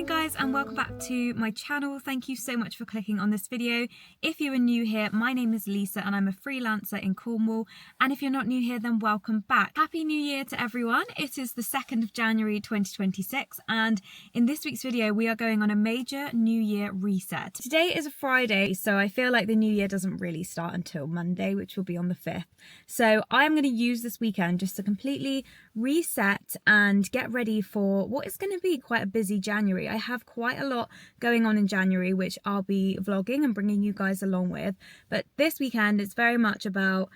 morning guys, and welcome back to my channel. Thank you so much for clicking on this video. If you are new here, my name is Lisa and I'm a freelancer in Cornwall, and if you're not new here, then welcome back. Happy New Year to everyone. It is the 2nd of January 2026, and in this week's video we are going on a major New Year reset. Today is a Friday, so I feel like the New Year doesn't really start until Monday, which will be on the 5th. So I'm going to use this weekend just to completely reset and get ready for what is going to be quite a busy January. I have quite a lot going on in January, which I'll be vlogging and bringing you guys along with. But this weekend it's very much about,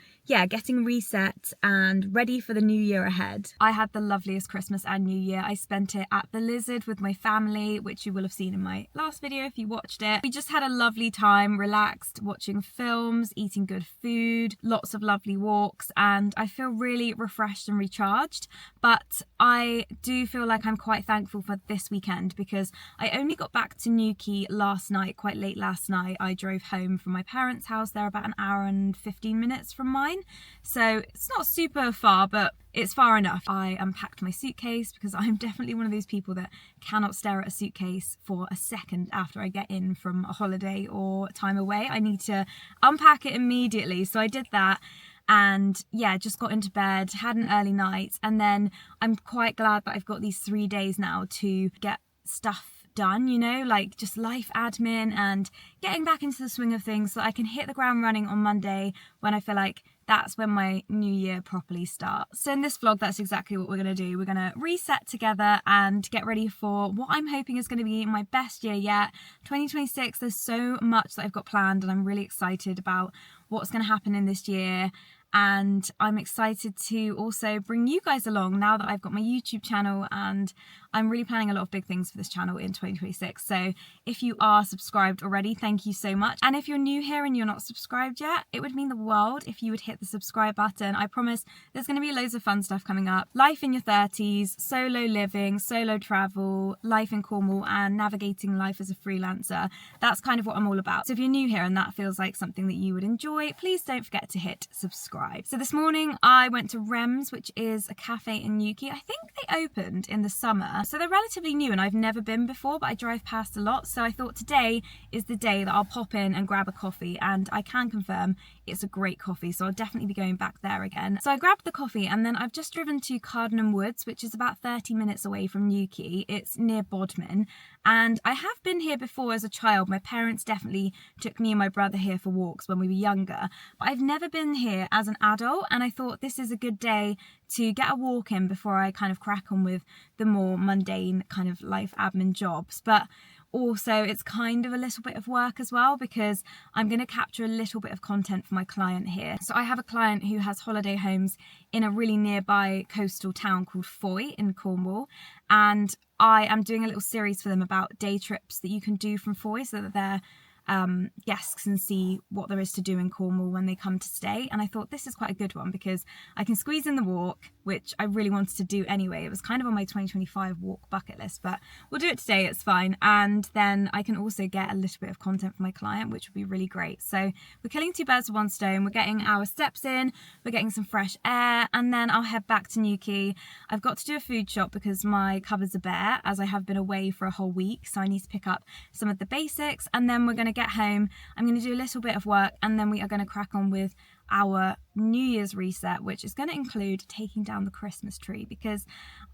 getting reset and ready for the new year ahead. I had the loveliest Christmas and New Year. I spent it at the Lizard with my family, which you will have seen in my last video if you watched it. We just had a lovely time, relaxed, watching films, eating good food, lots of lovely walks, and I feel really refreshed and recharged. But I do feel like I'm quite thankful for this weekend because I only got back to Newquay last night, quite late last night. I drove home from my parents' house. They're about an hour and 15 minutes from mine. So it's not super far, but it's far enough. I unpacked my suitcase because I'm definitely one of those people that cannot stare at a suitcase for a second after I get in from a holiday or time away. I need to unpack it immediately. So I did that. And just got into bed, had an early night, and then I'm quite glad that I've got these 3 days now to get stuff done, like just life admin and getting back into the swing of things so that I can hit the ground running on Monday when I feel like that's when my new year properly starts. So in this vlog, that's exactly what we're going to do. We're going to reset together and get ready for what I'm hoping is going to be my best year yet. 2026, there's so much that I've got planned and I'm really excited about what's going to happen in this year. And I'm excited to also bring you guys along now that I've got my YouTube channel, and I'm really planning a lot of big things for this channel in 2026. So if you are subscribed already, thank you so much. And if you're new here and you're not subscribed yet, it would mean the world if you would hit the subscribe button. I promise there's going to be loads of fun stuff coming up. Life in your 30s, solo living, solo travel, life in Cornwall, and navigating life as a freelancer. That's kind of what I'm all about. So if you're new here and that feels like something that you would enjoy, please don't forget to hit subscribe. So this morning I went to Rems, which is a cafe in Newquay. I think they opened in the summer, so they're relatively new and I've never been before, but I drive past a lot. So I thought today is the day that I'll pop in and grab a coffee, and I can confirm it's a great coffee, so I'll definitely be going back there again. So I grabbed the coffee and then I've just driven to Cardinham Woods, which is about 30 minutes away from Newquay. It's near Bodmin, and I have been here before as a child. My parents definitely took me and my brother here for walks when we were younger, but I've never been here as an adult, and I thought this is a good day to get a walk in before I kind of crack on with the more mundane kind of life admin jobs. But also it's kind of a little bit of work as well because I'm going to capture a little bit of content for my client here. So I have a client who has holiday homes in a really nearby coastal town called Foy in Cornwall, and I am doing a little series for them about day trips that you can do from Foy so that they're guests can see what there is to do in Cornwall when they come to stay. And I thought this is quite a good one because I can squeeze in the walk, which I really wanted to do anyway. It was kind of on my 2025 walk bucket list, but we'll do it today, it's fine. And then I can also get a little bit of content for my client, which would be really great. So we're killing two birds with one stone. We're getting our steps in, we're getting some fresh air, and then I'll head back to Newquay. I've got to do a food shop because my cupboards are bare as I have been away for a whole week, so I need to pick up some of the basics, and then we're going to get home. I'm going to do a little bit of work, and then we are going to crack on with our New Year's reset, which is going to include taking down the Christmas tree, because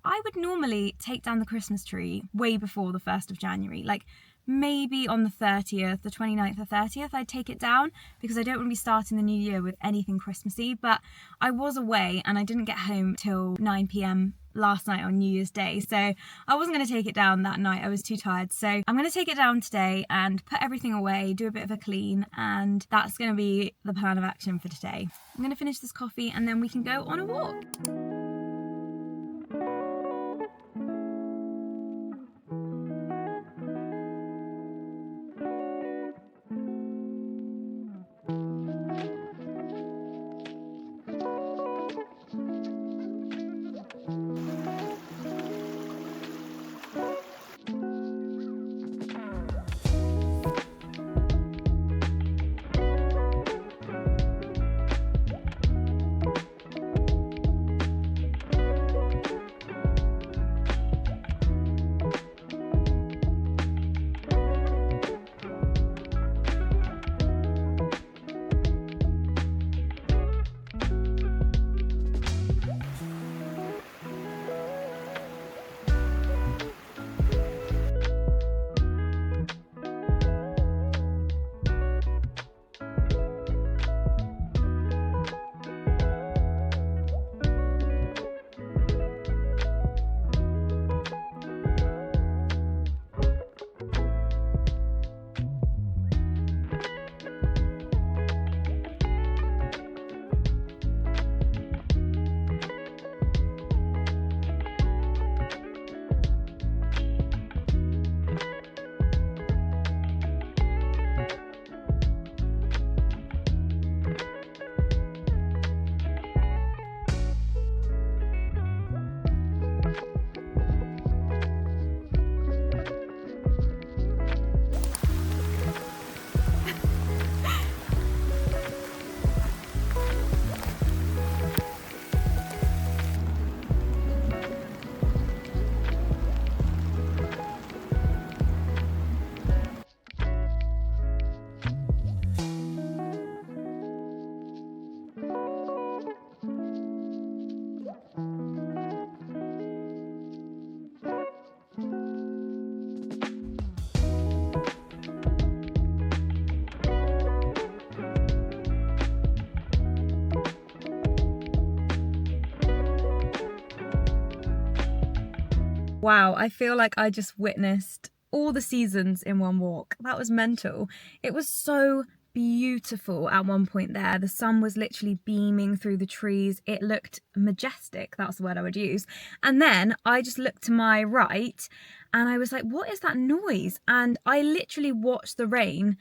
I would normally take down the Christmas tree way before the 1st of January, like maybe on the 30th, the 29th or 30th, I'd take it down because I don't want to be starting the new year with anything Christmassy. But I was away and I didn't get home till 9 p.m. last night on New Year's Day, so I wasn't going to take it down that night. I was too tired, so I'm going to take it down today and put everything away, do a bit of a clean, and that's going to be the plan of action for today. I'm going to finish this coffee and then we can go on a walk. Wow, I feel like I just witnessed all the seasons in one walk. That was mental. It was so beautiful at one point there. The sun was literally beaming through the trees. It looked majestic. That's the word I would use. And then I just looked to my right and I was like, what is that noise? And I literally watched the rain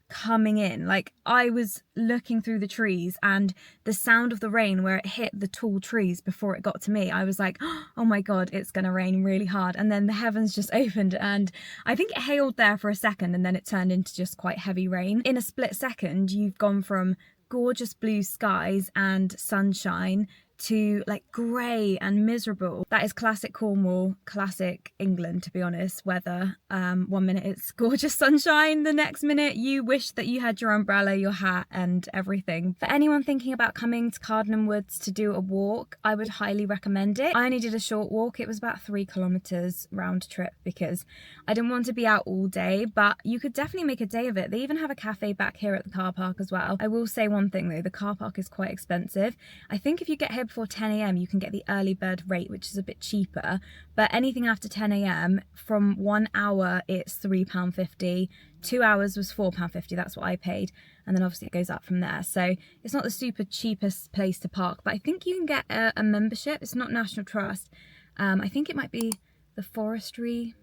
coming in. Like, I was looking through the trees and the sound of the rain where it hit the tall trees before it got to me, I was like, oh my god, it's gonna rain really hard. And then the heavens just opened and I think it hailed there for a second and then it turned into just quite heavy rain. In a split second, you've gone from gorgeous blue skies and sunshine to like grey and miserable. That is classic Cornwall, classic England, to be honest, weather. 1 minute it's gorgeous sunshine, the next minute you wish that you had your umbrella, your hat and everything. For anyone thinking about coming to Cardinham Woods to do a walk, I would highly recommend it. I only did a short walk. It was about 3 kilometers round trip because I didn't want to be out all day, but you could definitely make a day of it. They even have a cafe back here at the car park as well. I will say one thing though, the car park is quite expensive. I think if you get here before 10 a.m. you can get the early bird rate, which is a bit cheaper, but anything after 10 a.m. from 1 hour it's £3.50, 2 hours was £4.50, that's what I paid, and then obviously it goes up from there. So it's not the super cheapest place to park, but I think you can get a membership. It's not National Trust. I think it might be the Forestry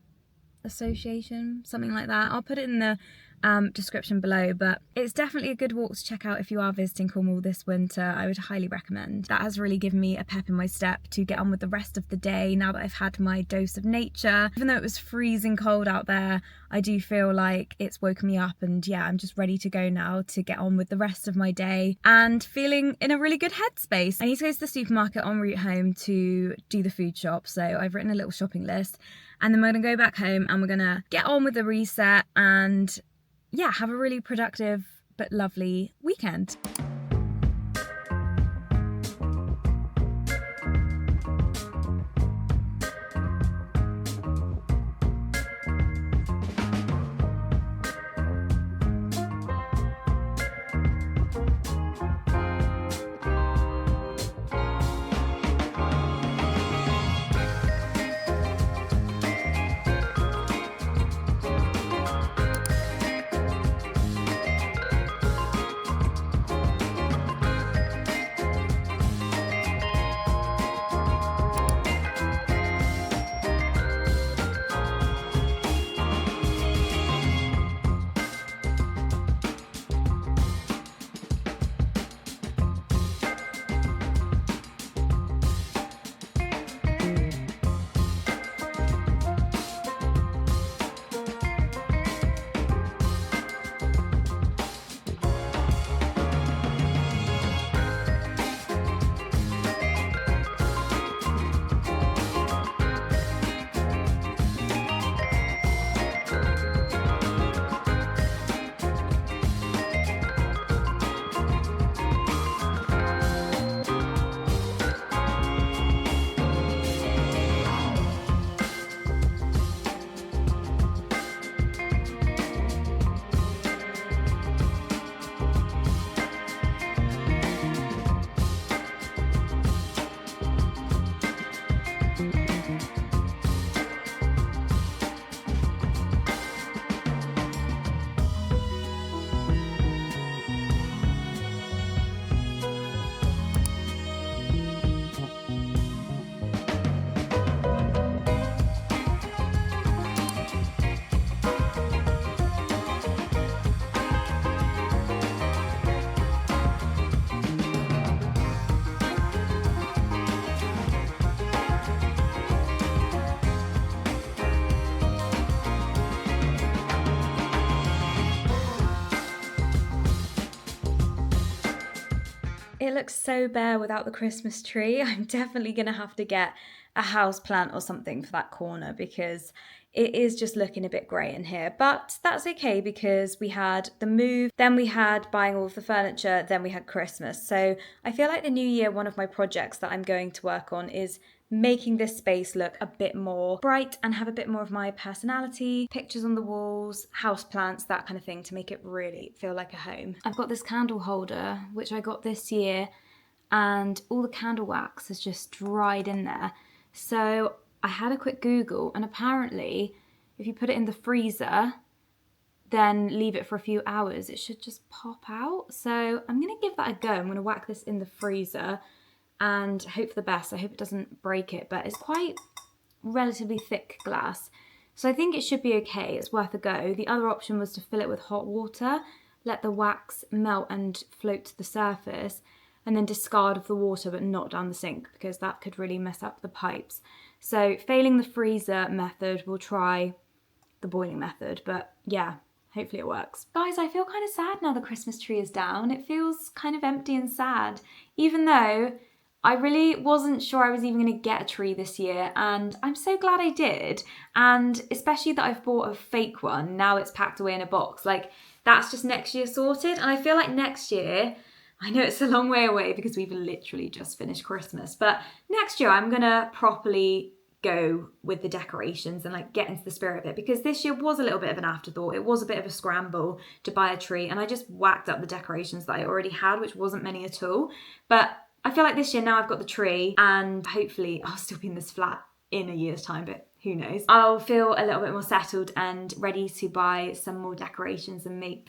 Association, something like that. I'll put it in the description below, but it's definitely a good walk to check out if you are visiting Cornwall this winter. I would highly recommend. That has really given me a pep in my step to get on with the rest of the day now that I've had my dose of nature. Even though it was freezing cold out there, I do feel like it's woken me up, and yeah, I'm just ready to go now to get on with the rest of my day and feeling in a really good headspace. I need to go to the supermarket en route home to do the food shop, so I've written a little shopping list, and then we're gonna go back home and we're gonna get on with the reset and yeah, have a really productive but lovely weekend. It looks so bare without the Christmas tree. I'm definitely going to have to get a house plant or something for that corner because it is just looking a bit grey in here. But that's okay because we had the move, then we had buying all of the furniture, then we had Christmas. So I feel like the new year, one of my projects that I'm going to work on is making this space look a bit more bright and have a bit more of my personality, pictures on the walls, house plants, that kind of thing, to make it really feel like a home. I've got this candle holder, which I got this year, and all the candle wax has just dried in there. So I had a quick Google, and apparently if you put it in the freezer, then leave it for a few hours, it should just pop out. So I'm gonna give that a go. I'm gonna whack this in the freezer and hope for the best. I hope it doesn't break it, but it's quite relatively thick glass. So I think it should be okay, it's worth a go. The other option was to fill it with hot water, let the wax melt and float to the surface, and then discard of the water but not down the sink, because that could really mess up the pipes. So failing the freezer method, we'll try the boiling method, but yeah, hopefully it works. Guys, I feel kind of sad now the Christmas tree is down. It feels kind of empty and sad, even though I really wasn't sure I was even going to get a tree this year, and I'm so glad I did. And especially that I've bought a fake one, now it's packed away in a box. Like, that's just next year sorted. And I feel like next year, I know it's a long way away because we've literally just finished Christmas, but next year I'm gonna properly go with the decorations and like get into the spirit of it, because this year was a little bit of an afterthought. It was a bit of a scramble to buy a tree, and I just whacked up the decorations that I already had, which wasn't many at all. But I feel like this year, now I've got the tree, and hopefully I'll still be in this flat in a year's time, but who knows. I'll feel a little bit more settled and ready to buy some more decorations and make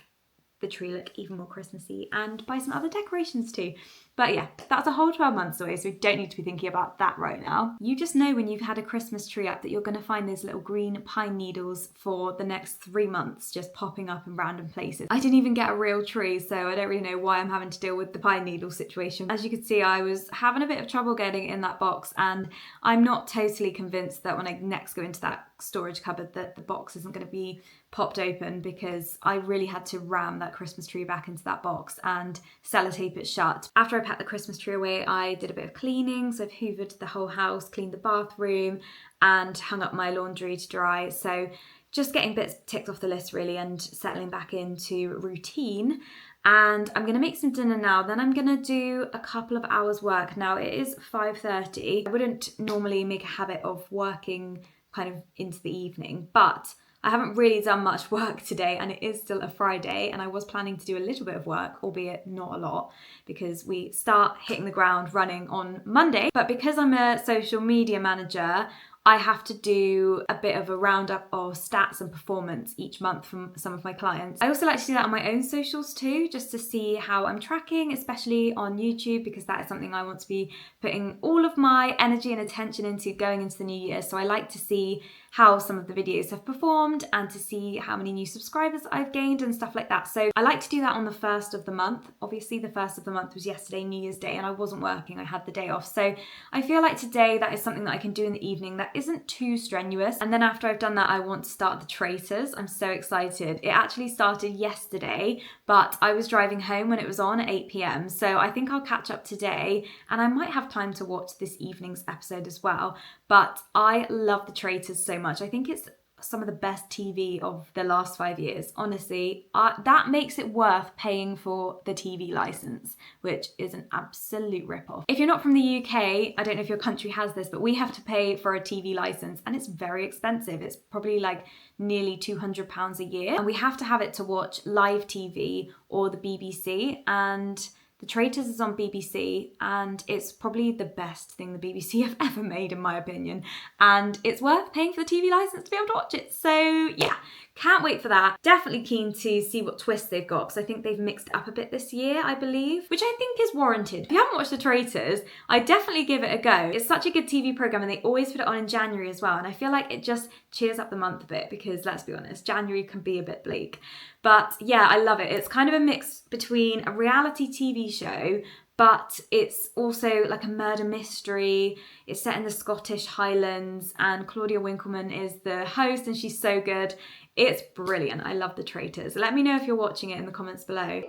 the tree look even more Christmassy, and buy some other decorations too. But yeah, that's a whole 12 months away, so we don't need to be thinking about that right now. You just know when you've had a Christmas tree up that you're going to find those little green pine needles for the next 3 months just popping up in random places. I didn't even get a real tree, so I don't really know why I'm having to deal with the pine needle situation. As you can see, I was having a bit of trouble getting it in that box, and I'm not totally convinced that when I next go into that storage cupboard that the box isn't going to be popped open, because I really had to ram that Christmas tree back into that box and sellotape it shut. After I packed the Christmas tree away, I did a bit of cleaning, so I've hoovered the whole house, cleaned the bathroom, and hung up my laundry to dry. So just getting bits ticked off the list really, and settling back into routine. And I'm gonna make some dinner now, then I'm gonna do a couple of hours work. Now it is 5:30. I wouldn't normally make a habit of working kind of into the evening, but I haven't really done much work today, and it is still a Friday, and I was planning to do a little bit of work, albeit not a lot, because we start hitting the ground running on Monday. But because I'm a social media manager, I have to do a bit of a roundup of stats and performance each month from some of my clients. I also like to do that on my own socials too, just to see how I'm tracking, especially on YouTube, because that is something I want to be putting all of my energy and attention into going into the new year. So I like to see how some of the videos have performed and to see how many new subscribers I've gained and stuff like that. So I like to do that on the first of the month. Obviously the first of the month was yesterday, New Year's Day, and I wasn't working, I had the day off. So I feel like today that is something that I can do in the evening that isn't too strenuous. And then after I've done that, I want to start the traitors. I'm so excited. It actually started yesterday, but I was driving home when it was on at 8 p.m. So I think I'll catch up today, and I might have time to watch this evening's episode as well. But I love the traitors so much. I think it's some of the best TV of the last 5 years. Honestly, that makes it worth paying for the TV license, which is an absolute rip-off. If you're not from the UK, I don't know if your country has this, but we have to pay for a TV license, and it's very expensive. It's probably like nearly £200 a year, and we have to have it to watch live TV or the BBC, and The Traitors is on BBC, and it's probably the best thing the BBC have ever made, in my opinion. And it's worth paying for the TV license to be able to watch it. So yeah, can't wait for that. Definitely keen to see what twists they've got, because I think they've mixed it up a bit this year, I believe, which I think is warranted. If you haven't watched The Traitors, I definitely give it a go. It's such a good TV programme, and they always put it on in January as well. And I feel like it just cheers up the month a bit, because let's be honest, January can be a bit bleak. But yeah, I love it. It's kind of a mix between a reality TV show, but it's also like a murder mystery. It's set in the Scottish Highlands, and Claudia Winkleman is the host, and she's so good. It's brilliant. I love The Traitors. Let me know if you're watching it in the comments below.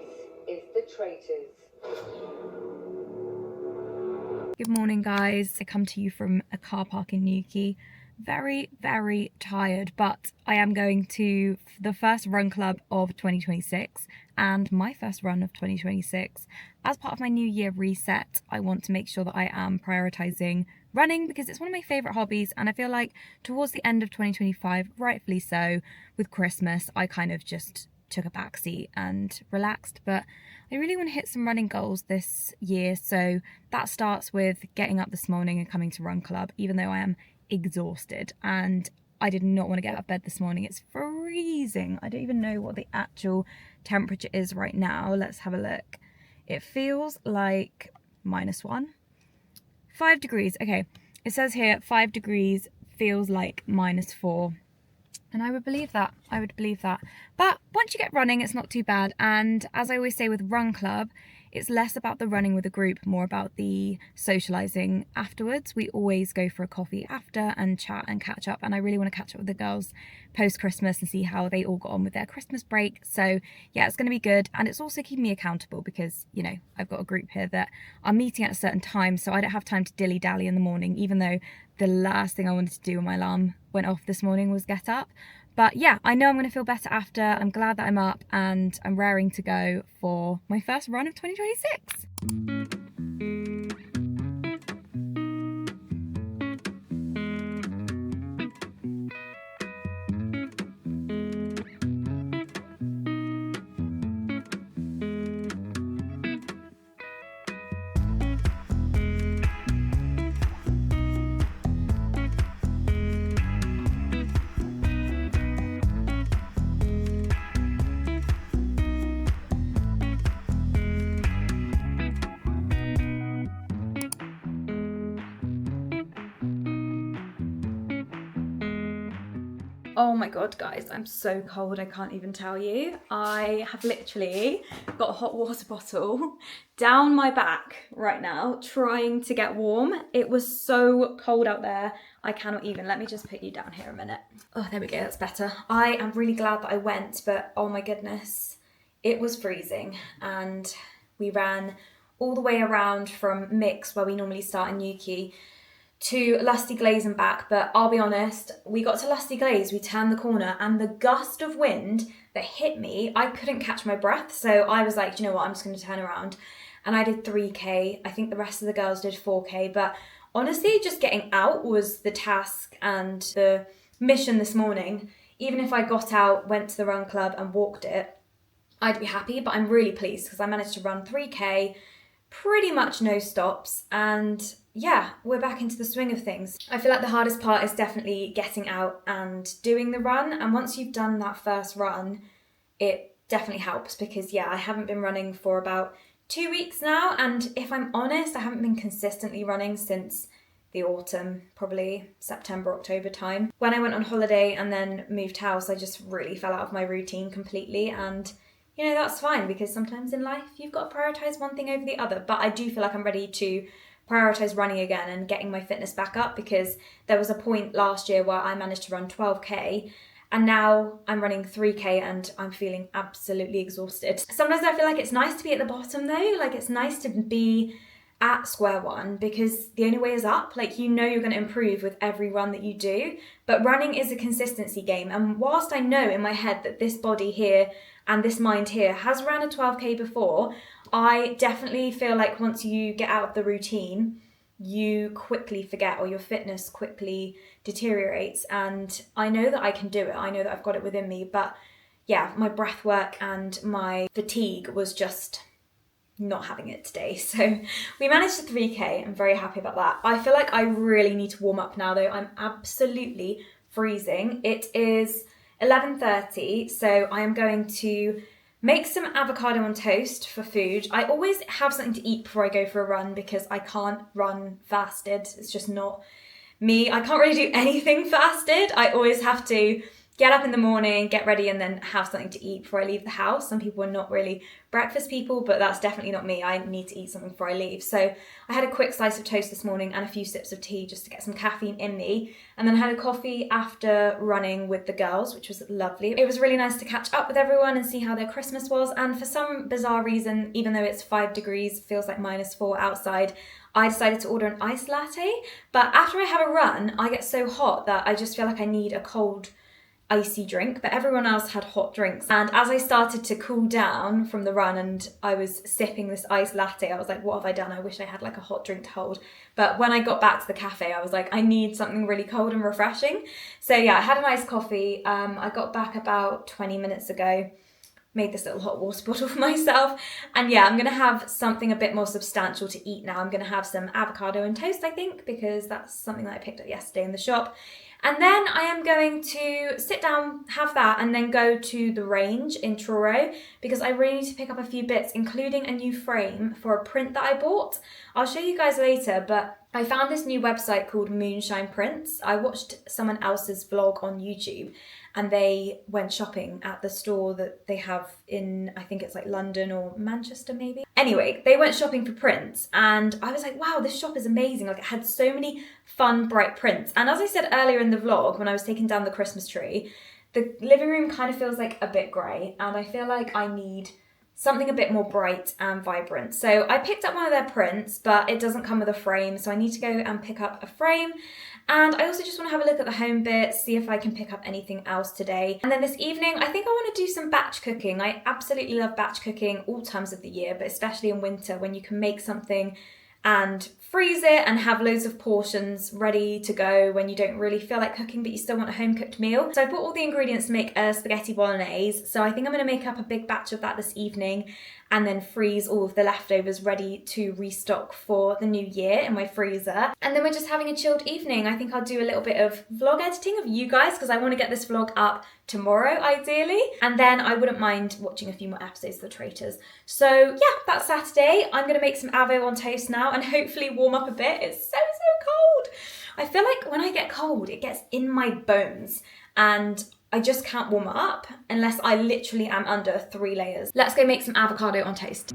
Is The Traitors. Good morning, guys. I come to you from a car park in Newquay. Very, very tired, but I am going to the first run club of 2026 and my first run of 2026. As part of my New Year reset, I want to make sure that I am prioritising running, because it's one of my favourite hobbies, and I feel like towards the end of 2025, rightfully so, with Christmas, I kind of just took a backseat and relaxed. But I really want to hit some running goals this year, so that starts with getting up this morning and coming to run club, even though I am exhausted, and I did not want to get out of bed this morning. It's freezing. I don't even know what the actual temperature is right now. Let's have a look. It feels like -1. 5 degrees. Okay, it says here 5 degrees feels like -4. And I would believe that. I would believe that. But once you get running, it's not too bad. And as I always say with Run Club, it's less about the running with a group, more about the socialising afterwards. We always go for a coffee after and chat and catch up. And I really want to catch up with the girls post-Christmas and see how they all got on with their Christmas break. So yeah, it's going to be good. And it's also keeping me accountable because, you know, I've got a group here that are meeting at a certain time. So I don't have time to dilly-dally in the morning, even though the last thing I wanted to do when my alarm went off this morning was get up. But yeah, I know I'm going to feel better after. I'm glad that I'm up and I'm raring to go for my first run of 2026. Oh my god, guys, I'm so cold, I can't even tell you. I have literally got a hot water bottle down my back right now, trying to get warm. It was so cold out there, I cannot even. Let me just put you down here a minute. Oh, there we go, that's better. I am really glad that I went, but oh my goodness, it was freezing. And we ran all the way around from Mix, where we normally start in Newquay, to Lusty Glaze and back. But I'll be honest, we got to Lusty Glaze, we turned the corner, and the gust of wind that hit me, I couldn't catch my breath. So I was like, you know what, I'm just going to turn around. And I did 3k. I think the rest of the girls did 4k. But honestly, just getting out was the task and the mission this morning. Even if I got out, went to the Run Club and walked it, I'd be happy. But I'm really pleased because I managed to run 3k, pretty much no stops, and yeah, we're back into the swing of things. I feel like the hardest part is definitely getting out and doing the run, and once you've done that first run, it definitely helps because yeah, I haven't been running for about 2 weeks now, and if I'm honest, I haven't been consistently running since the autumn, probably September, October time. When I went on holiday and then moved house, I just really fell out of my routine completely, and you know, that's fine because sometimes in life you've got to prioritise one thing over the other. But I do feel like I'm ready to prioritise running again and getting my fitness back up, because there was a point last year where I managed to run 12k and now I'm running 3k and I'm feeling absolutely exhausted. Sometimes I feel like it's nice to be at the bottom though, like it's nice to be at square one because the only way is up. Like, you know, you're going to improve with every run that you do, but running is a consistency game. And whilst I know in my head that this body here and this mind here has ran a 12k before, I definitely feel like once you get out of the routine, you quickly forget, or your fitness quickly deteriorates. And I know that I can do it. I know that I've got it within me, but yeah, my breath work and my fatigue was just not having it today. So we managed to 3k. I'm very happy about that. I feel like I really need to warm up now though. I'm absolutely freezing. It is 11:30, so I am going to make some avocado on toast for food. I always have something to eat before I go for a run because I can't run fasted. It's just not me. I can't really do anything fasted. I always have to get up in the morning, get ready, and then have something to eat before I leave the house. Some people are not really breakfast people, but that's definitely not me. I need to eat something before I leave. So I had a quick slice of toast this morning and a few sips of tea just to get some caffeine in me. And then had a coffee after running with the girls, which was lovely. It was really nice to catch up with everyone and see how their Christmas was. And for some bizarre reason, even though it's 5 degrees, feels like -4 outside, I decided to order an iced latte. But after I have a run, I get so hot that I just feel like I need a cold icy drink, but everyone else had hot drinks. And as I started to cool down from the run and I was sipping this iced latte, I was like, what have I done? I wish I had like a hot drink to hold. But when I got back to the cafe, I was like, I need something really cold and refreshing. So yeah, I had an iced coffee. I got back about 20 minutes ago. made this little hot water bottle for myself. And yeah, I'm gonna have something a bit more substantial to eat now. I'm gonna have some avocado and toast, I think, because that's something that I picked up yesterday in the shop. And then I am going to sit down, have that, and then go to the Range in Truro because I really need to pick up a few bits, including a new frame for a print that I bought. I'll show you guys later, but I found this new website called Moonshine Prints. I watched someone else's vlog on YouTube and they went shopping at the store that they have in, I think it's like London or Manchester maybe. Anyway, they went shopping for prints and I was like, wow, this shop is amazing. Like it had so many fun, bright prints. And as I said earlier in the vlog, when I was taking down the Christmas tree, the living room kind of feels like a bit grey and I feel like I need something a bit more bright and vibrant. So I picked up one of their prints, but it doesn't come with a frame, so I need to go and pick up a frame. And I also just want to have a look at the home bits, see if I can pick up anything else today. And then this evening, I think I want to do some batch cooking. I absolutely love batch cooking all times of the year, but especially in winter when you can make something and freeze it and have loads of portions ready to go when you don't really feel like cooking but you still want a home cooked meal. So I bought all the ingredients to make a spaghetti bolognese, so I think I'm going to make up a big batch of that this evening and then freeze all of the leftovers ready to restock for the new year in my freezer. And then we're just having a chilled evening. I think I'll do a little bit of vlog editing of you guys because I want to get this vlog up tomorrow ideally, and then I wouldn't mind watching a few more episodes of The Traitors. So yeah, that's Saturday. I'm going to make some avo on toast now and hopefully warm up a bit. It's so cold. I feel like when I get cold it gets in my bones and I just can't warm up unless I literally am under 3 layers. Let's go make some avocado on toast.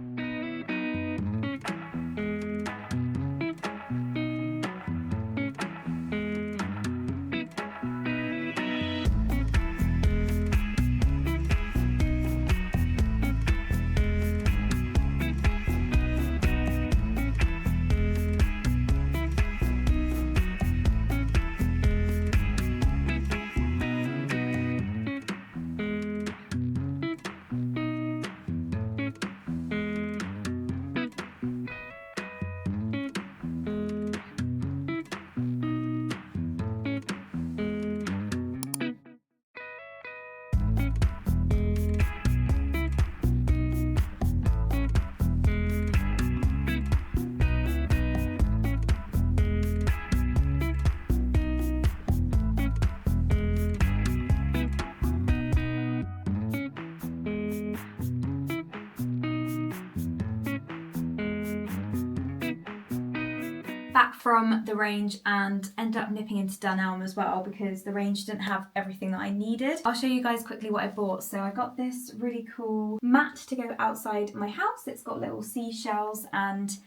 Back from the Range and ended up nipping into Dunelm as well because the Range didn't have everything that I needed. I'll show you guys quickly what I bought. So I got this really cool mat to go outside my house. It's got little seashells and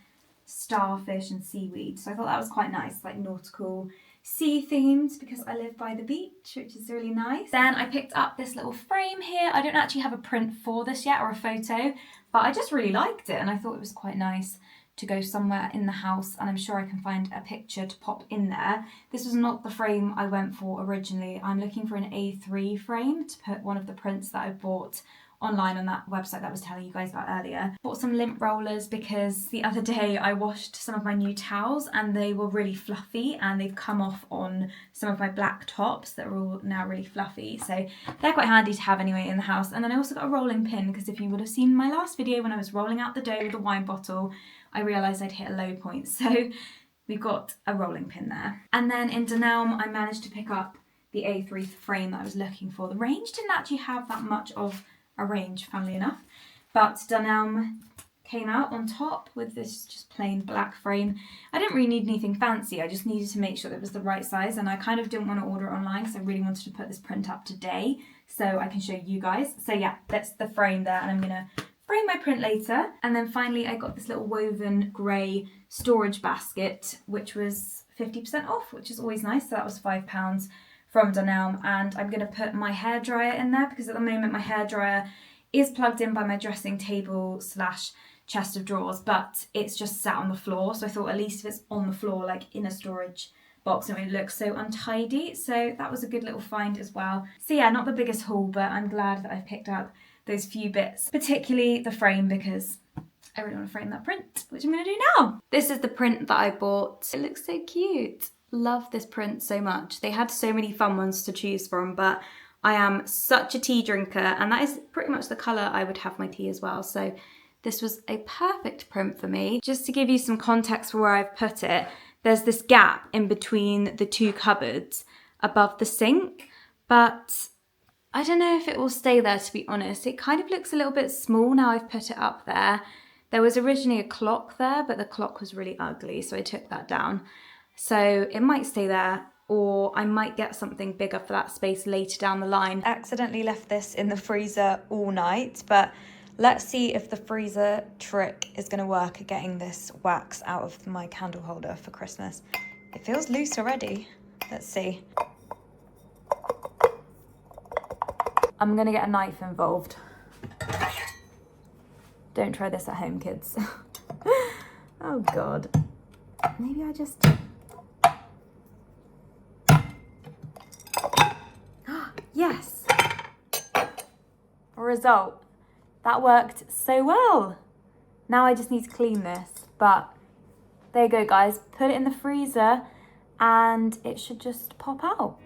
starfish and seaweed. So I thought that was quite nice, like nautical sea themed because I live by the beach, which is really nice. Then I picked up this little frame here. I don't actually have a print for this yet or a photo, but I just really liked it and I thought it was quite nice to go somewhere in the house, and I'm sure I can find a picture to pop in there. This was not the frame I went for originally. I'm looking for an A3 frame to put one of the prints that I bought online on that website that I was telling you guys about earlier. Bought some lint rollers because the other day I washed some of my new towels and they were really fluffy and they've come off on some of my black tops that are all now really fluffy. So they're quite handy to have anyway in the house. And then I also got a rolling pin because if you would have seen my last video when I was rolling out the dough with a wine bottle, I realised I'd hit a low point. So we've got a rolling pin there. And then in Dunelm, I managed to pick up the A3 frame that I was looking for. The Range didn't actually have that much of a range, funnily enough, but Dunelm came out on top with this just plain black frame. I didn't really need anything fancy, I just needed to make sure that it was the right size, and I kind of didn't want to order it online because I really wanted to put this print up today so I can show you guys. So yeah, that's the frame there, and I'm gonna frame my print later. And then finally I got this little woven grey storage basket which was 50% off, which is always nice. So that was £5 from Dunelm, and I'm going to put my hairdryer in there because at the moment my hairdryer is plugged in by my dressing table / chest of drawers, but it's just sat on the floor. So I thought at least if it's on the floor, like in a storage box, it won't look so untidy. So that was a good little find as well. So yeah, not the biggest haul, but I'm glad that I've picked up those few bits, particularly the frame because I really want to frame that print, which I'm going to do now. This is the print that I bought. It looks so cute. Love this print so much. They had so many fun ones to choose from, but I am such a tea drinker, and that is pretty much the colour I would have my tea as well. So this was a perfect print for me. Just to give you some context for where I've put it, there's this gap in between the two cupboards above the sink, but I don't know if it will stay there, to be honest. It kind of looks a little bit small now I've put it up there. There was originally a clock there, but the clock was really ugly, so I took that down. So it might stay there, or I might get something bigger for that space later down the line. I accidentally left this in the freezer all night, but let's see if the freezer trick is going to work at getting this wax out of my candle holder for Christmas. It feels loose already. Let's see. I'm going to get a knife involved. Don't try this at home, kids. Oh, God. Maybe I just... Yes! Result. That worked so well. Now I just need to clean this. But there you go, guys. Put it in the freezer and it should just pop out.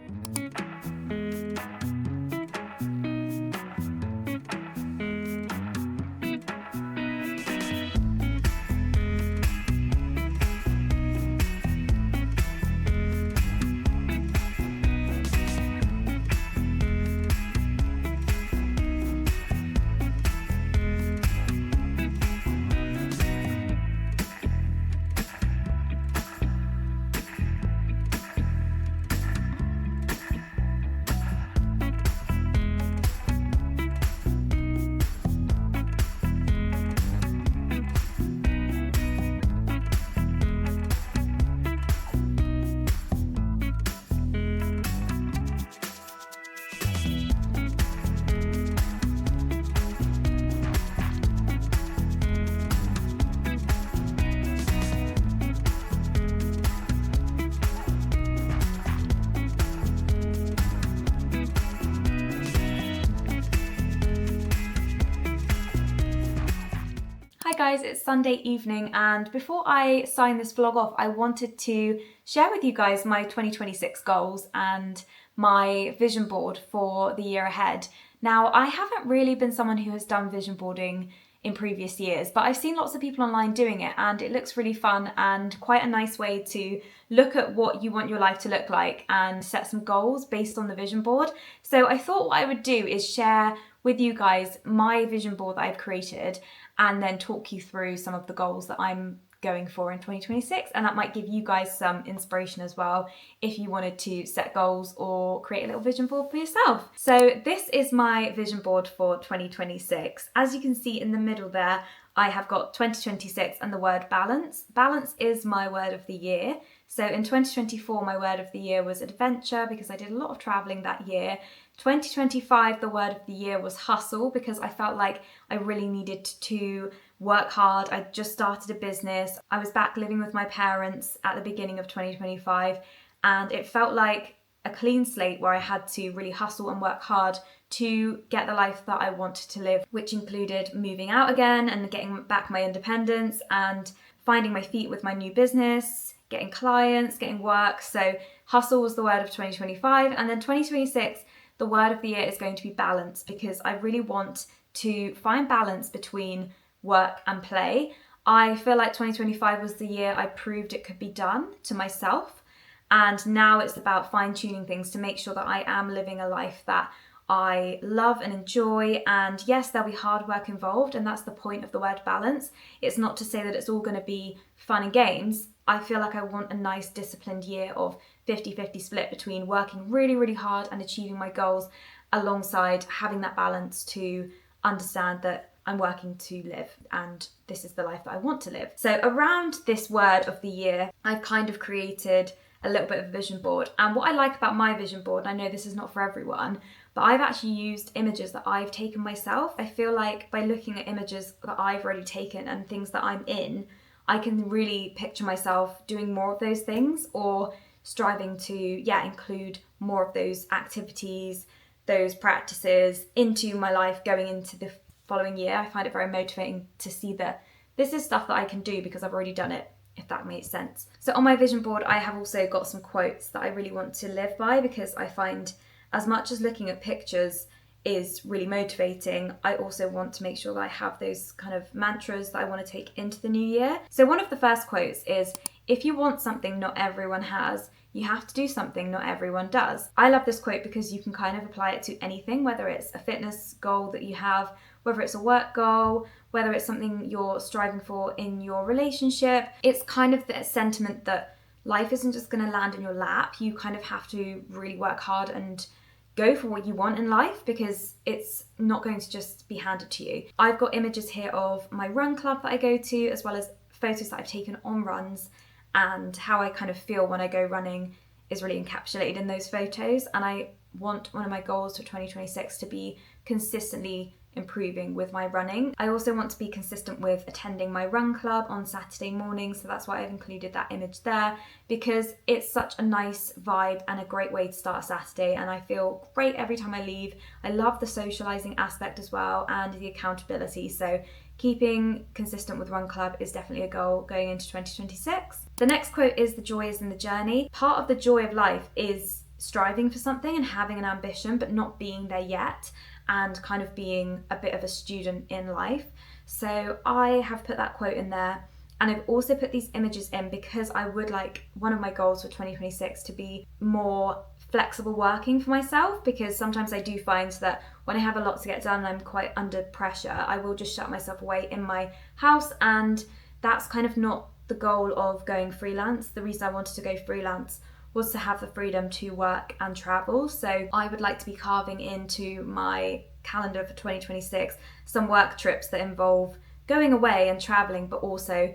Hi guys, it's Sunday evening, and before I sign this vlog off, I wanted to share with you guys my 2026 goals and my vision board for the year ahead. Now, I haven't really been someone who has done vision boarding in previous years, but I've seen lots of people online doing it and it looks really fun and quite a nice way to look at what you want your life to look like and set some goals based on the vision board. So I thought what I would do is share with you guys my vision board that I've created and then talk you through some of the goals that I'm going for in 2026, and that might give you guys some inspiration as well if you wanted to set goals or create a little vision board for yourself. So this is my vision board for 2026. As you can see in the middle there, I have got 2026 and the word balance. Balance is my word of the year. So in 2024, my word of the year was adventure because I did a lot of traveling that year. 2025, the word of the year was hustle because I felt like I really needed to work hard. I just started a business. I was back living with my parents at the beginning of 2025, and it felt like a clean slate where I had to really hustle and work hard to get the life that I wanted to live, which included moving out again and getting back my independence and finding my feet with my new business, getting clients, getting work. So hustle was the word of 2025, and then 2026, the word of the year is going to be balance because I really want to find balance between work and play. I feel like 2025 was the year I proved it could be done to myself, and now it's about fine-tuning things to make sure that I am living a life that I love and enjoy. And yes, there'll be hard work involved, and that's the point of the word balance. It's not to say that it's all going to be fun and games. I feel like I want a nice disciplined year of 50-50 split between working really, really hard and achieving my goals alongside having that balance to understand that I'm working to live and this is the life that I want to live. So around this word of the year, I've kind of created a little bit of a vision board. And what I like about my vision board, I know this is not for everyone, but I've actually used images that I've taken myself. I feel like by looking at images that I've already taken and things that I'm in, I can really picture myself doing more of those things or striving to, include more of those activities, those practices into my life going into the following year. I find it very motivating to see that this is stuff that I can do because I've already done it, if that makes sense. So on my vision board, I have also got some quotes that I really want to live by because I find as much as looking at pictures is really motivating, I also want to make sure that I have those kind of mantras that I want to take into the new year. So one of the first quotes is, if you want something not everyone has, you have to do something not everyone does. I love this quote because you can kind of apply it to anything, whether it's a fitness goal that you have, whether it's a work goal, whether it's something you're striving for in your relationship. It's kind of the sentiment that life isn't just going to land in your lap. You kind of have to really work hard and go for what you want in life, because it's not going to just be handed to you. I've got images here of my run club that I go to, as well as photos that I've taken on runs, and how I kind of feel when I go running is really encapsulated in those photos. And I want one of my goals for 2026 to be consistently improving with my running. I also want to be consistent with attending my run club on Saturday mornings, so that's why I've included that image there, because it's such a nice vibe and a great way to start a Saturday, and I feel great every time I leave. I love the socialising aspect as well, and the accountability, so keeping consistent with run club is definitely a goal going into 2026. The next quote is, the joy is in the journey. Part of the joy of life is striving for something and having an ambition but not being there yet, and kind of being a bit of a student in life. So I have put that quote in there, and I've also put these images in because I would like one of my goals for 2026 to be more flexible working for myself, because sometimes I do find that when I have a lot to get done and I'm quite under pressure, I will just shut myself away in my house, and that's kind of not the goal of going freelance. The reason I wanted to go freelance was to have the freedom to work and travel. So I would like to be carving into my calendar for 2026 some work trips that involve going away and traveling, but also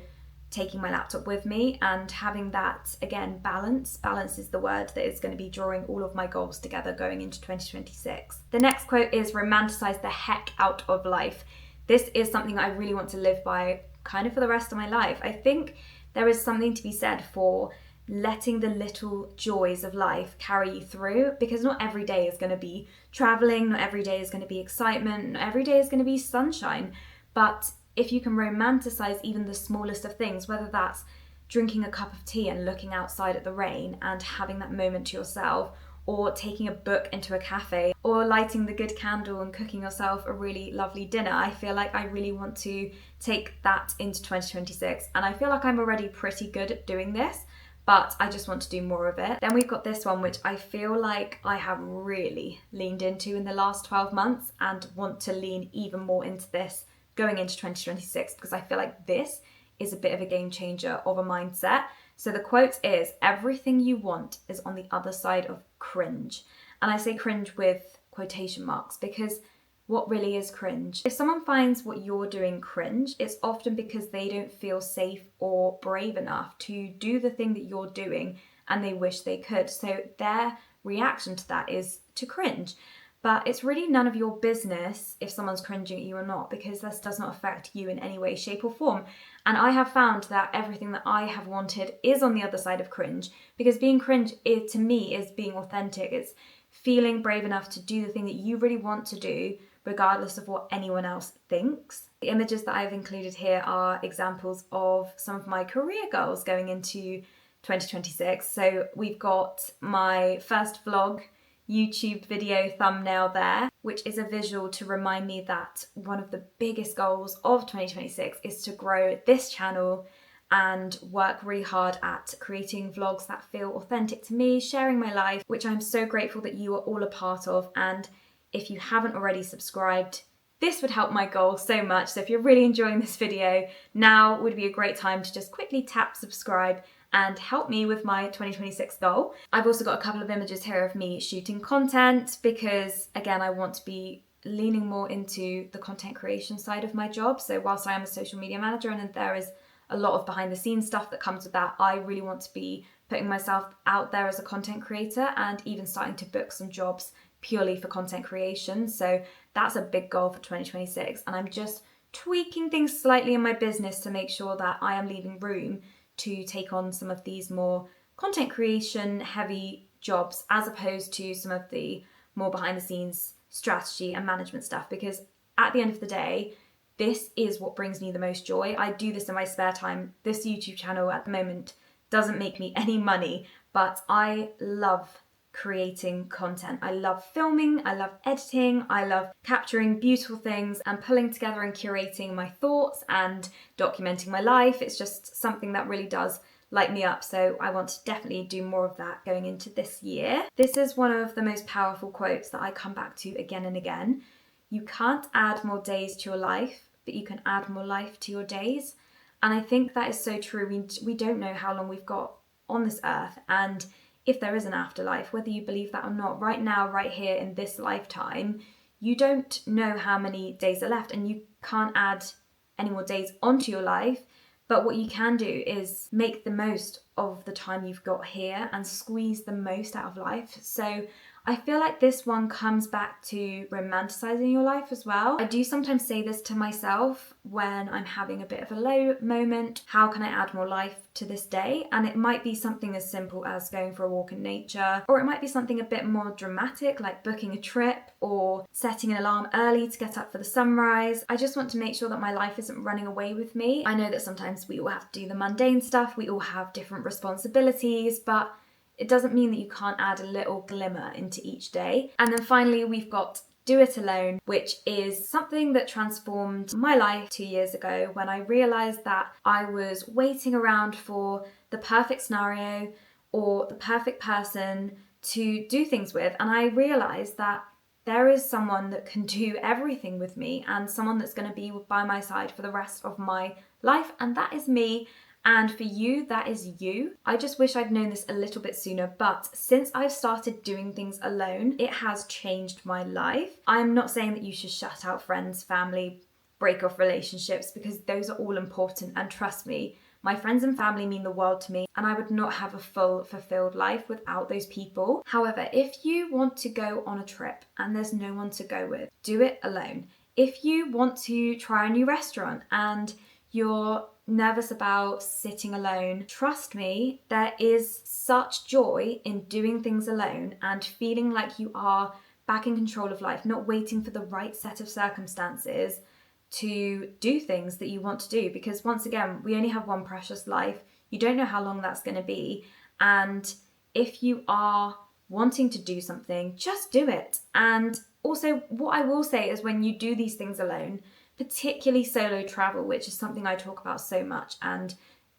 taking my laptop with me and having that, again, balance. Balance is the word that is going to be drawing all of my goals together going into 2026. The next quote is, romanticize the heck out of life. This is something I really want to live by kind of for the rest of my life. I think there is something to be said for letting the little joys of life carry you through, because not every day is going to be traveling, not every day is going to be excitement, not every day is going to be sunshine. But if you can romanticize even the smallest of things, whether that's drinking a cup of tea and looking outside at the rain and having that moment to yourself, or taking a book into a cafe, or lighting the good candle and cooking yourself a really lovely dinner, I feel like I really want to take that into 2026. And I feel like I'm already pretty good at doing this, but I just want to do more of it. Then we've got this one, which I feel like I have really leaned into in the last 12 months and want to lean even more into this going into 2026, because I feel like this is a bit of a game changer of a mindset. So the quote is, everything you want is on the other side of cringe. And I say cringe with quotation marks, because what really is cringe? If someone finds what you're doing cringe, it's often because they don't feel safe or brave enough to do the thing that you're doing, and they wish they could. So their reaction to that is to cringe. But it's really none of your business if someone's cringing at you or not, because this does not affect you in any way, shape or form. And I have found that everything that I have wanted is on the other side of cringe, because being cringe to me is being authentic. It's feeling brave enough to do the thing that you really want to do, regardless of what anyone else thinks. The images that I've included here are examples of some of my career goals going into 2026. So we've got my first vlog YouTube video thumbnail there, which is a visual to remind me that one of the biggest goals of 2026 is to grow this channel and work really hard at creating vlogs that feel authentic to me, sharing my life, which I'm so grateful that you are all a part of. And if you haven't already subscribed, this would help my goal so much. So if you're really enjoying this video, now would be a great time to just quickly tap subscribe and help me with my 2026 goal. I've also got a couple of images here of me shooting content, because again, I want to be leaning more into the content creation side of my job. So whilst I am a social media manager and there is a lot of behind the scenes stuff that comes with that, I really want to be putting myself out there as a content creator and even starting to book some jobs purely for content creation. So that's a big goal for 2026. And I'm just tweaking things slightly in my business to make sure that I am leaving room to take on some of these more content creation heavy jobs, as opposed to some of the more behind the scenes strategy and management stuff. Because at the end of the day, this is what brings me the most joy. I do this in my spare time. This YouTube channel at the moment doesn't make me any money, but I love creating content. I love filming, I love editing, I love capturing beautiful things and pulling together and curating my thoughts and documenting my life. It's just something that really does light me up, so I want to definitely do more of that going into this year. This is one of the most powerful quotes that I come back to again and again. You can't add more days to your life, but you can add more life to your days. And I think that is so true. We don't know how long we've got on this earth, and if there is an afterlife, whether you believe that or not, right now, right here in this lifetime, you don't know how many days are left, and you can't add any more days onto your life. But what you can do is make the most of the time you've got here and squeeze the most out of life. So I feel like this one comes back to romanticizing your life as well. I do sometimes say this to myself when I'm having a bit of a low moment. How can I add more life to this day? And it might be something as simple as going for a walk in nature, or it might be something a bit more dramatic like booking a trip or setting an alarm early to get up for the sunrise. I just want to make sure that my life isn't running away with me. I know that sometimes we all have to do the mundane stuff, we all have different responsibilities, but it doesn't mean that you can't add a little glimmer into each day. And then finally, we've got Do It Alone, which is something that transformed my life 2 years ago when I realised that I was waiting around for the perfect scenario or the perfect person to do things with. And I realised that there is someone that can do everything with me and someone that's going to be by my side for the rest of my life, and that is me. And for you, that is you. I just wish I'd known this a little bit sooner, but since I've started doing things alone, it has changed my life. I'm not saying that you should shut out friends, family, break off relationships, because those are all important, and trust me, my friends and family mean the world to me, and I would not have a full, fulfilled life without those people. However, if you want to go on a trip and there's no one to go with, do it alone. If you want to try a new restaurant and you're nervous about sitting alone, trust me, there is such joy in doing things alone and feeling like you are back in control of life, not waiting for the right set of circumstances to do things that you want to do. Because once again, we only have one precious life. You don't know how long that's going to be. And if you are wanting to do something, just do it. And also, what I will say is when you do these things alone, particularly solo travel, which is something I talk about so much and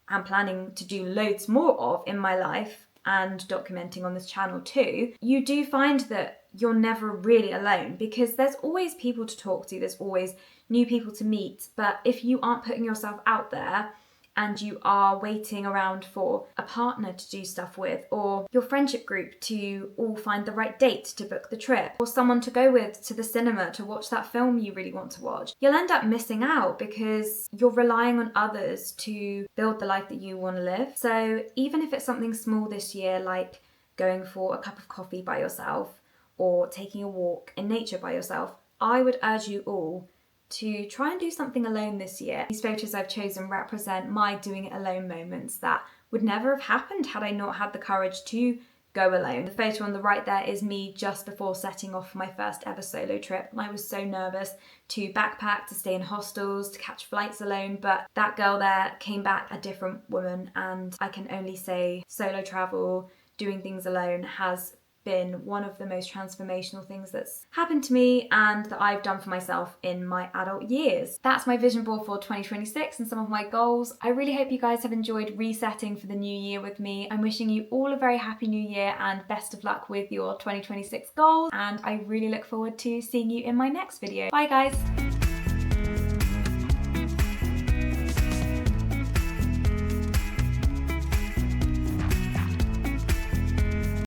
am planning to do loads more of in my life and documenting on this channel too, you do find that you're never really alone, because there's always people to talk to, there's always new people to meet. But if you aren't putting yourself out there and you are waiting around for a partner to do stuff with, or your friendship group to all find the right date to book the trip, or someone to go with to the cinema to watch that film you really want to watch, you'll end up missing out because you're relying on others to build the life that you want to live. So even if it's something small this year, like going for a cup of coffee by yourself or taking a walk in nature by yourself, I would urge you all to try and do something alone this year. These photos I've chosen represent my doing it alone moments that would never have happened had I not had the courage to go alone. The photo on the right there is me just before setting off for my first ever solo trip, and I was so nervous to backpack, to stay in hostels, to catch flights alone, but that girl there came back a different woman. And I can only say solo travel, doing things alone, has been one of the most transformational things that's happened to me and that I've done for myself in my adult years. That's my vision board for 2026 and some of my goals. I really hope you guys have enjoyed resetting for the new year with me. I'm wishing you all a very happy new year and best of luck with your 2026 goals, and I really look forward to seeing you in my next video. Bye guys!